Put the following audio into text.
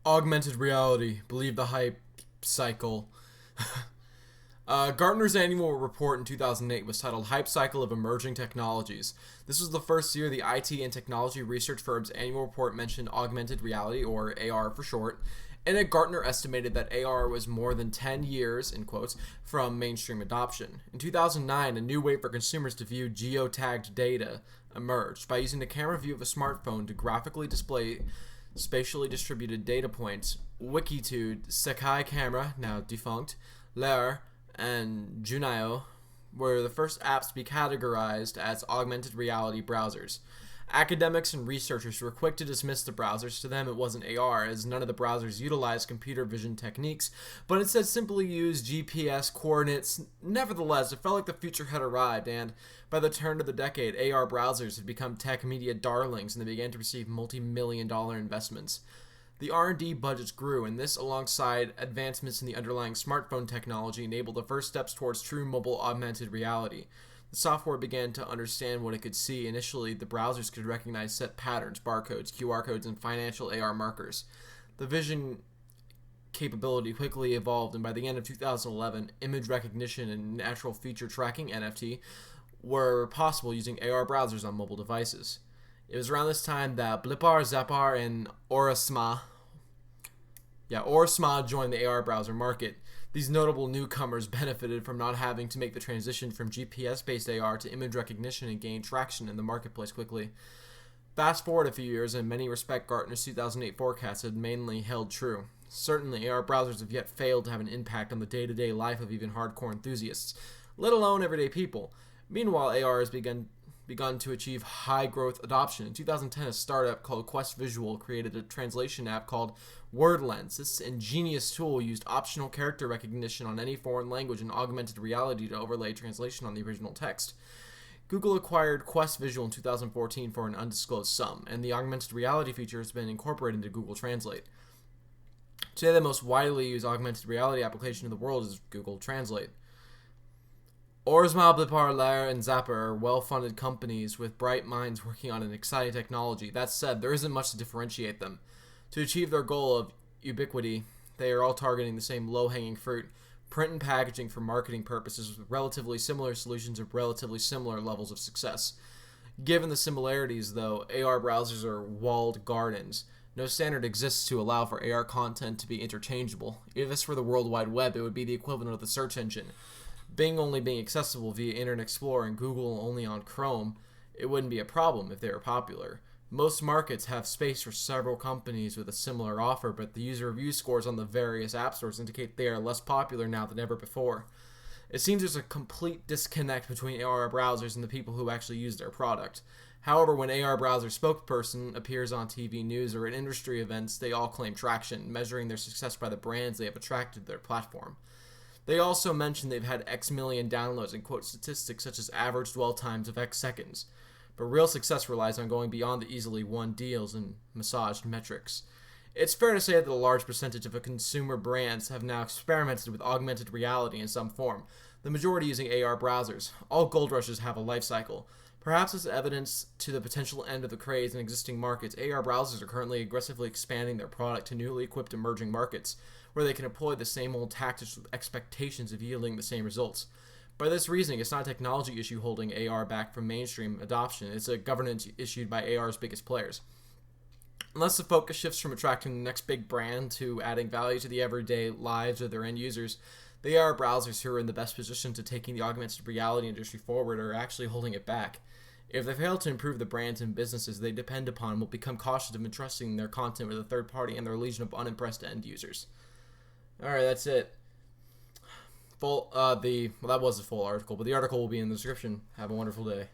Augmented reality. Believe the hype cycle. Gartner's annual report in 2008 was titled Hype Cycle of Emerging Technologies. This was the first year the IT and technology research firm's annual report mentioned augmented reality, or AR for short, and Gartner estimated that AR was more than 10 years, in quotes, from mainstream adoption. In 2009, a new way for consumers to view geotagged data emerged by using the camera view of a smartphone to graphically display spatially distributed data points. Wikitude, Sakai Camera, now defunct, Lair, and Junio were the first apps to be categorized as augmented reality browsers. Academics and researchers were quick to dismiss the browsers. To them, it wasn't AR, as none of the browsers utilized computer vision techniques, but instead simply used GPS coordinates. Nevertheless, it felt like the future had arrived, and by the turn of the decade, AR browsers had become tech media darlings, and they began to receive multi-million-dollar investments. The R&D budgets grew, and this, alongside advancements in the underlying smartphone technology, enabled the first steps towards true mobile augmented reality. The software began to understand what it could see. Initially, the browsers could recognize set patterns, barcodes, QR codes, and financial AR markers. The vision capability quickly evolved, and by the end of 2011, image recognition and natural feature tracking (NFT) were possible using AR browsers on mobile devices. It was around this time that Blippar, Zappar, and Aurasma joined the AR browser market. These notable newcomers benefited from not having to make the transition from GPS-based AR to image recognition and gained traction in the marketplace quickly. Fast forward a few years, and in many respects, Gartner's 2008 forecast had mainly held true. Certainly, AR browsers have yet failed to have an impact on the day-to-day life of even hardcore enthusiasts, let alone everyday people. Meanwhile, AR has begun to achieve high growth adoption. In 2010, a startup called Quest Visual created a translation app called WordLens. This ingenious tool used optional character recognition on any foreign language and augmented reality to overlay translation on the original text. Google acquired Quest Visual in 2014 for an undisclosed sum, and the augmented reality feature has been incorporated into Google Translate. Today, the most widely used augmented reality application in the world is Google Translate. Orsma, Blippar, Lair, and Zapper are well-funded companies with bright minds working on an exciting technology. That said, there isn't much to differentiate them. To achieve their goal of ubiquity, they are all targeting the same low-hanging fruit: print and packaging for marketing purposes, with relatively similar solutions of relatively similar levels of success. Given the similarities, though, AR browsers are walled gardens. No standard exists to allow for AR content to be interchangeable. If this were the World Wide Web, it would be the equivalent of the search engine. Bing only being accessible via Internet Explorer and Google only on Chrome, it wouldn't be a problem if they were popular. Most markets have space for several companies with a similar offer, but the user review scores on the various app stores indicate they are less popular now than ever before. It seems there's a complete disconnect between AR browsers and the people who actually use their product. However, when AR browser spokesperson appears on TV news or at industry events, they all claim traction, measuring their success by the brands they have attracted to their platform. They also mention they've had X million downloads and quote statistics such as average dwell times of X seconds. But real success relies on going beyond the easily won deals and massaged metrics. It's fair to say that a large percentage of consumer brands have now experimented with augmented reality in some form, the majority using AR browsers. All gold rushes have a life cycle. Perhaps as evidence to the potential end of the craze in existing markets, AR browsers are currently aggressively expanding their product to newly equipped emerging markets, where they can employ the same old tactics with expectations of yielding the same results. By this reasoning, it's not a technology issue holding AR back from mainstream adoption. It's a governance issue by AR's biggest players. Unless the focus shifts from attracting the next big brand to adding value to the everyday lives of their end users, the AR browsers who are in the best position to taking the augmented reality industry forward are actually holding it back. If they fail to improve the brands and businesses they depend upon, will become cautious of entrusting their content with a third party and their legion of unimpressed end users. Alright, that's it. That was the full article, but the article will be in the description. Have a wonderful day.